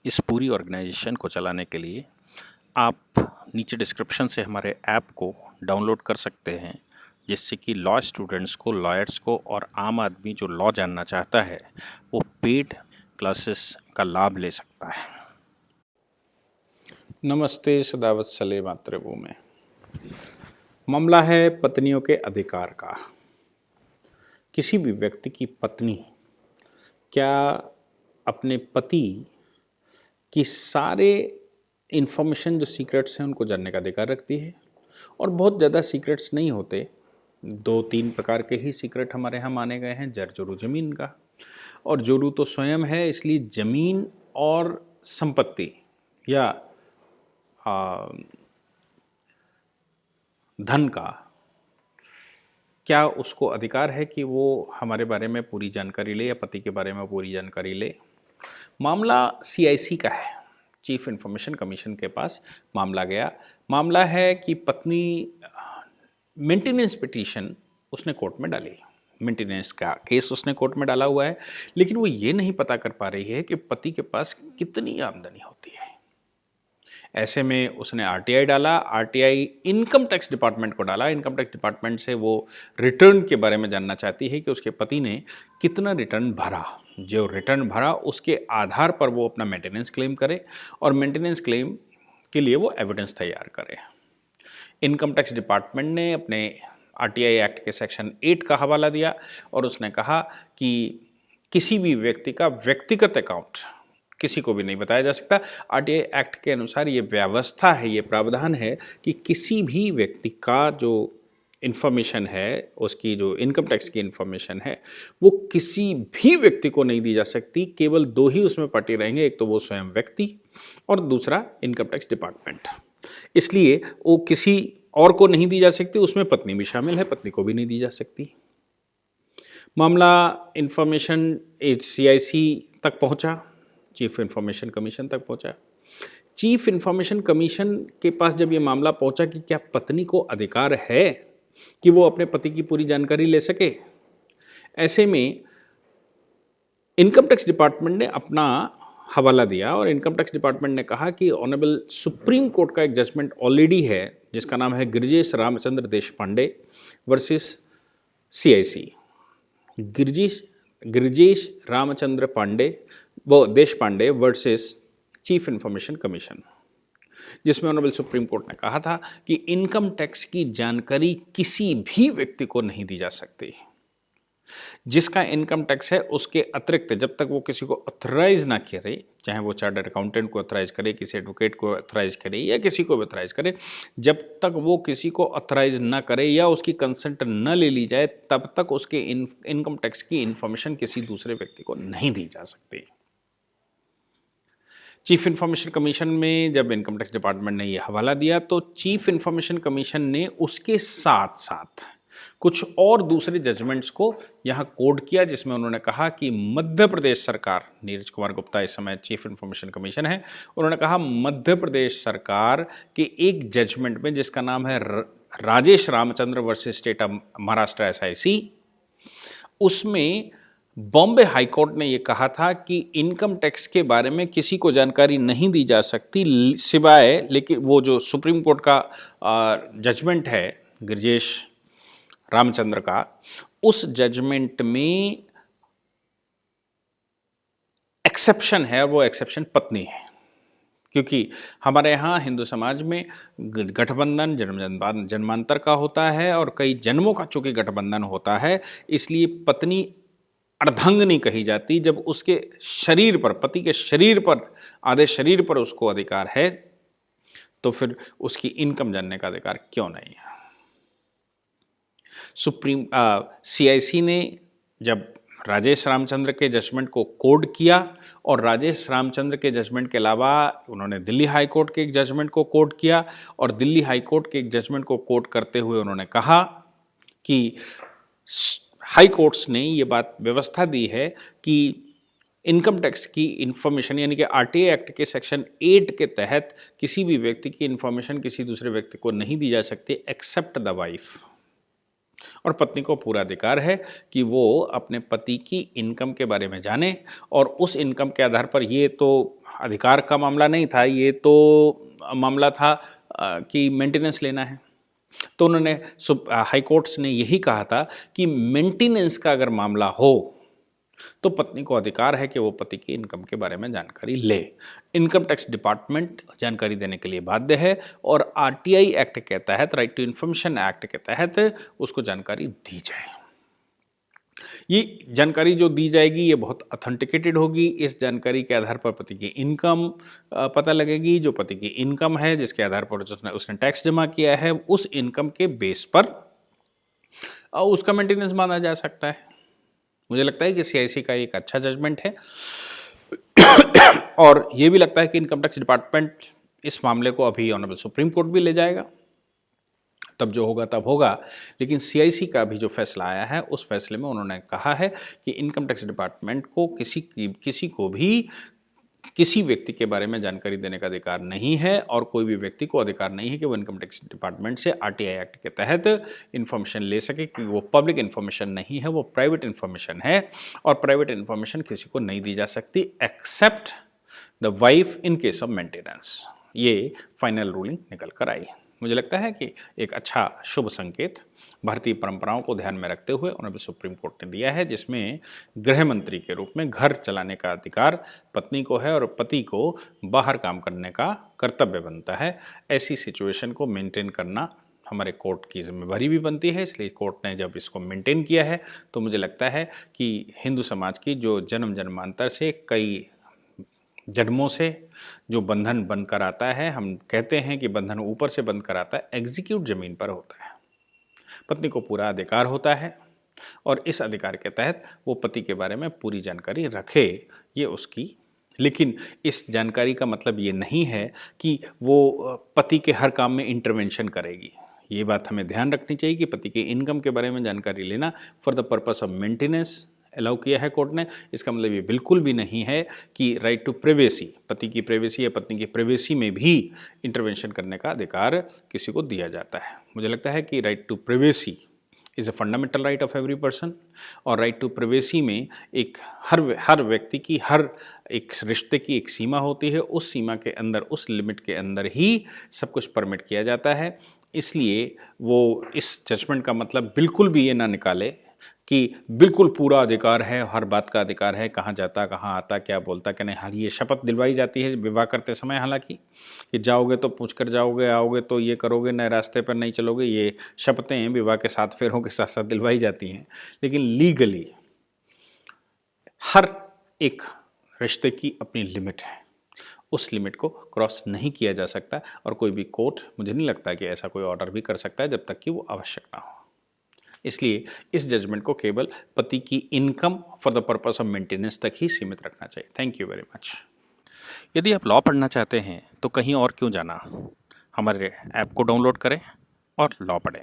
इस पूरी ऑर्गेनाइजेशन को चलाने के लिए आप नीचे डिस्क्रिप्शन से हमारे ऐप को डाउनलोड कर सकते हैं, जिससे कि लॉ स्टूडेंट्स को, लॉयर्स को और आम आदमी जो लॉ जानना चाहता है वो पेड क्लासेस का लाभ ले सकता है। नमस्ते सदावत्सले मातृभूमि। मामला है पत्नियों के अधिकार का। किसी भी व्यक्ति की पत्नी क्या अपने पति की सारे इन्फॉर्मेशन जो सीक्रेट्स हैं उनको जानने का अधिकार रखती है? और बहुत ज़्यादा सीक्रेट्स नहीं होते, 2-3 प्रकार के ही सीक्रेट हमारे यहाँ माने गए हैं। जर जोरू जमीन का, और जोरू तो स्वयं है, इसलिए जमीन और संपत्ति या धन का क्या उसको अधिकार है कि वो हमारे बारे में पूरी जानकारी ले या पति के बारे में पूरी जानकारी ले। मामला CIC का है, चीफ इंफॉर्मेशन कमीशन के पास मामला गया। मामला है कि पत्नी मेंटेनेंस पिटीशन उसने कोर्ट में डाली, मेंटेनेंस का केस उसने कोर्ट में डाला हुआ है, लेकिन वो ये नहीं पता कर पा रही है कि पति के पास कितनी आमदनी होती है। ऐसे में उसने RTI डाला, RTI इनकम टैक्स डिपार्टमेंट को डाला। इनकम टैक्स डिपार्टमेंट से वो रिटर्न के बारे में जानना चाहती है कि उसके पति ने कितना रिटर्न भरा। जो रिटर्न भरा उसके आधार पर वो अपना मेंटेनेंस क्लेम करे, और मेंटेनेंस क्लेम के लिए वो एविडेंस तैयार करे। इनकम टैक्स डिपार्टमेंट ने अपने RTI एक्ट के सेक्शन 8 का हवाला दिया और उसने कहा कि किसी भी व्यक्ति का व्यक्तिगत अकाउंट किसी को भी नहीं बताया जा सकता। RTI एक्ट के अनुसार ये व्यवस्था है, ये प्रावधान है कि किसी भी व्यक्ति का जो इन्फॉर्मेशन है, उसकी जो इनकम टैक्स की इन्फॉर्मेशन है, वो किसी भी व्यक्ति को नहीं दी जा सकती। केवल 2 ही उसमें पार्टी रहेंगे, एक तो वो स्वयं व्यक्ति और दूसरा इनकम टैक्स डिपार्टमेंट। इसलिए वो किसी और को नहीं दी जा सकती, उसमें पत्नी भी शामिल है, पत्नी को भी नहीं दी जा सकती। मामला इन्फॉर्मेशन CIC तक पहुंचा, चीफ इंफॉर्मेशन कमीशन तक पहुंचा। चीफ इंफॉर्मेशन कमीशन के पास जब ये मामला पहुंचा कि क्या पत्नी को अधिकार है कि वो अपने पति की पूरी जानकारी ले सके, ऐसे में इनकम टैक्स डिपार्टमेंट ने अपना हवाला दिया और इनकम टैक्स डिपार्टमेंट ने कहा कि ऑनरेबल सुप्रीम कोर्ट का एक जजमेंट ऑलरेडी है, जिसका नाम है Girijesh Ramchandra Deshpande versus CIC। Girijesh Ramchandra Deshpande versus chief information commission, जिसमें ऑनरेबल सुप्रीम कोर्ट ने कहा था कि इनकम टैक्स की जानकारी किसी भी व्यक्ति को नहीं दी जा सकती। जिसका इनकम टैक्स है उसके अतिरिक्त जब तक वो किसी को ऑथराइज ना करे, चाहे वो चार्टर्ड अकाउंटेंट को ऑथराइज करे, किसी एडवोकेट को ऑथराइज करे या किसी को भी ऑथराइज करे, जब तक वो किसी को ऑथराइज ना करे या उसकी कंसेंट न ले ली जाए, तब तक उसके इनकम टैक्स की इन्फॉर्मेशन किसी दूसरे व्यक्ति को नहीं दी जा सकती। चीफ इंफॉर्मेशन कमीशन में जब इनकम टैक्स डिपार्टमेंट ने यह हवाला दिया तो चीफ इंफॉर्मेशन कमीशन ने उसके साथ साथ कुछ और दूसरे जजमेंट्स को यहाँ कोड किया, जिसमें उन्होंने कहा कि मध्य प्रदेश सरकार, नीरज कुमार गुप्ता इस समय चीफ इंफॉर्मेशन कमीशन है, उन्होंने कहा मध्य प्रदेश सरकार के एक जजमेंट में जिसका नाम है Rajesh Ramchandra versus state of Maharashtra SIC, उसमें बॉम्बे हाईकोर्ट ने यह कहा था कि इनकम टैक्स के बारे में किसी को जानकारी नहीं दी जा सकती सिवाय, लेकिन वो जो सुप्रीम कोर्ट का जजमेंट है गिरिजेश रामचंद्र का, उस जजमेंट में एक्सेप्शन है और वो एक्सेप्शन पत्नी है। क्योंकि हमारे यहाँ हिंदू समाज में गठबंधन जन्मांतर का होता है और कई जन्मों का चूंकि गठबंधन होता है, इसलिए पत्नी अर्धांग नहीं कही जाती। जब उसके शरीर पर, पति के शरीर पर, आधे शरीर पर उसको अधिकार है, तो फिर उसकी इनकम जानने का अधिकार क्यों नहीं है? CIC ने जब राजेश रामचंद्र के जजमेंट को कोड किया और राजेश रामचंद्र के जजमेंट के अलावा उन्होंने दिल्ली हाई कोर्ट के एक जजमेंट को कोड किया, और दिल्ली हाई कोर्ट के एक जजमेंट को कोड करते हुए उन्होंने कहा कि हाई कोर्ट्स ने ये बात व्यवस्था दी है कि इनकम टैक्स की इन्फॉर्मेशन, यानी कि RTI एक्ट के सेक्शन 8 के तहत किसी भी व्यक्ति की इन्फॉर्मेशन किसी दूसरे व्यक्ति को नहीं दी जा सकती एक्सेप्ट द वाइफ। और पत्नी को पूरा अधिकार है कि वो अपने पति की इनकम के बारे में जाने, और उस इनकम के आधार पर, ये तो अधिकार का मामला नहीं था, ये तो मामला था कि मेंटेनेंस लेना है। तो उन्होंने हाई कोर्ट्स ने यही कहा था कि मेंटेनेंस का अगर मामला हो तो पत्नी को अधिकार है कि वो पति की इनकम के बारे में जानकारी ले। इनकम टैक्स डिपार्टमेंट जानकारी देने के लिए बाध्य है और आरटीआई एक्ट के तहत, राइट टू इन्फॉर्मेशन एक्ट के तहत उसको जानकारी दी जाए। ये जानकारी जो दी जाएगी ये बहुत ऑथेंटिकेटेड होगी। इस जानकारी के आधार पर पति की इनकम पता लगेगी। जो पति की इनकम है, जिसके आधार पर उसने टैक्स जमा किया है, उस इनकम के बेस पर उसका मेंटेनेंस माना जा सकता है। मुझे लगता है कि सीआईसी का एक अच्छा जजमेंट है और ये भी लगता है कि इनकम टैक्स डिपार्टमेंट इस मामले को अभी ऑनरेबल सुप्रीम कोर्ट भी ले जाएगा। तब जो होगा तब होगा। लेकिन सीआईसी का भी जो फैसला आया है, उस फैसले में उन्होंने कहा है कि इनकम टैक्स डिपार्टमेंट को किसी को भी किसी व्यक्ति के बारे में जानकारी देने का अधिकार नहीं है और कोई भी व्यक्ति को अधिकार नहीं है कि वो इनकम टैक्स डिपार्टमेंट से आरटीआई एक्ट के तहत इन्फॉर्मेशन ले सके, क्योंकि वो पब्लिक इन्फॉर्मेशन नहीं है, वो प्राइवेट इन्फॉर्मेशन है और प्राइवेट इन्फॉर्मेशन किसी को नहीं दी जा सकती except the wife in case of maintenance. ये फाइनल रूलिंग निकल कर आई। मुझे लगता है कि एक अच्छा शुभ संकेत भारतीय परंपराओं को ध्यान में रखते हुए ऑनरेबल सुप्रीम कोर्ट ने दिया है, जिसमें गृह मंत्री के रूप में घर चलाने का अधिकार पत्नी को है और पति को बाहर काम करने का कर्तव्य बनता है। ऐसी सिचुएशन को मेंटेन करना हमारे कोर्ट की जिम्मेवारी भी बनती है। इसलिए कोर्ट ने जब इसको मेंटेन किया है तो मुझे लगता है कि हिंदू समाज की जो जन्म जन्मांतर से, कई जन्मों से जो बंधन बनकर आता है, हम कहते हैं कि बंधन ऊपर से बनकर आता है, एग्जीक्यूट जमीन पर होता है। पत्नी को पूरा अधिकार होता है और इस अधिकार के तहत वो पति के बारे में पूरी जानकारी रखे, ये उसकी। लेकिन इस जानकारी का मतलब ये नहीं है कि वो पति के हर काम में इंटरवेंशन करेगी। ये बात हमें ध्यान रखनी चाहिए कि पति के इनकम के बारे में जानकारी लेना for the purpose of maintenance allow किया है कोर्ट ने। इसका मतलब ये बिल्कुल भी नहीं है कि राइट टू प्रिवेसी, पति की प्रिवेसी या पत्नी की प्रिवेसी में भी इंटरवेंशन करने का अधिकार किसी को दिया जाता है। मुझे लगता है कि right to privacy is a fundamental right of every person और राइट टू प्रिवेसी में एक हर व्यक्ति की, हर एक रिश्ते की एक सीमा होती है। उस सीमा के अंदर, उस लिमिट के अंदर ही सब कुछ परमिट किया जाता है। इसलिए वो इस जजमेंट का मतलब बिल्कुल भी ये ना निकाले कि बिल्कुल पूरा अधिकार है, हर बात का अधिकार है, कहाँ जाता, कहाँ आता, क्या बोलता, क्या नहीं। हाँ, ये शपथ दिलवाई जाती है विवाह करते समय, हालांकि कि जाओगे तो पूछ कर जाओगे, आओगे तो ये करोगे, नए रास्ते पर नहीं चलोगे, ये शपथें विवाह के 7 फेरों के साथ साथ दिलवाई जाती हैं। लेकिन लीगली हर एक रिश्ते की अपनी लिमिट है, उस लिमिट को क्रॉस नहीं किया जा सकता और कोई भी कोर्ट, मुझे नहीं लगता कि ऐसा कोई ऑर्डर भी कर सकता है जब तक कि वो आवश्यक ना हो। इसलिए इस जजमेंट को केवल पति की income for the purpose of maintenance तक ही सीमित रखना चाहिए। Thank you very much. यदि आप लॉ पढ़ना चाहते हैं तो कहीं और क्यों जाना, हमारे ऐप को डाउनलोड करें और लॉ पढ़ें।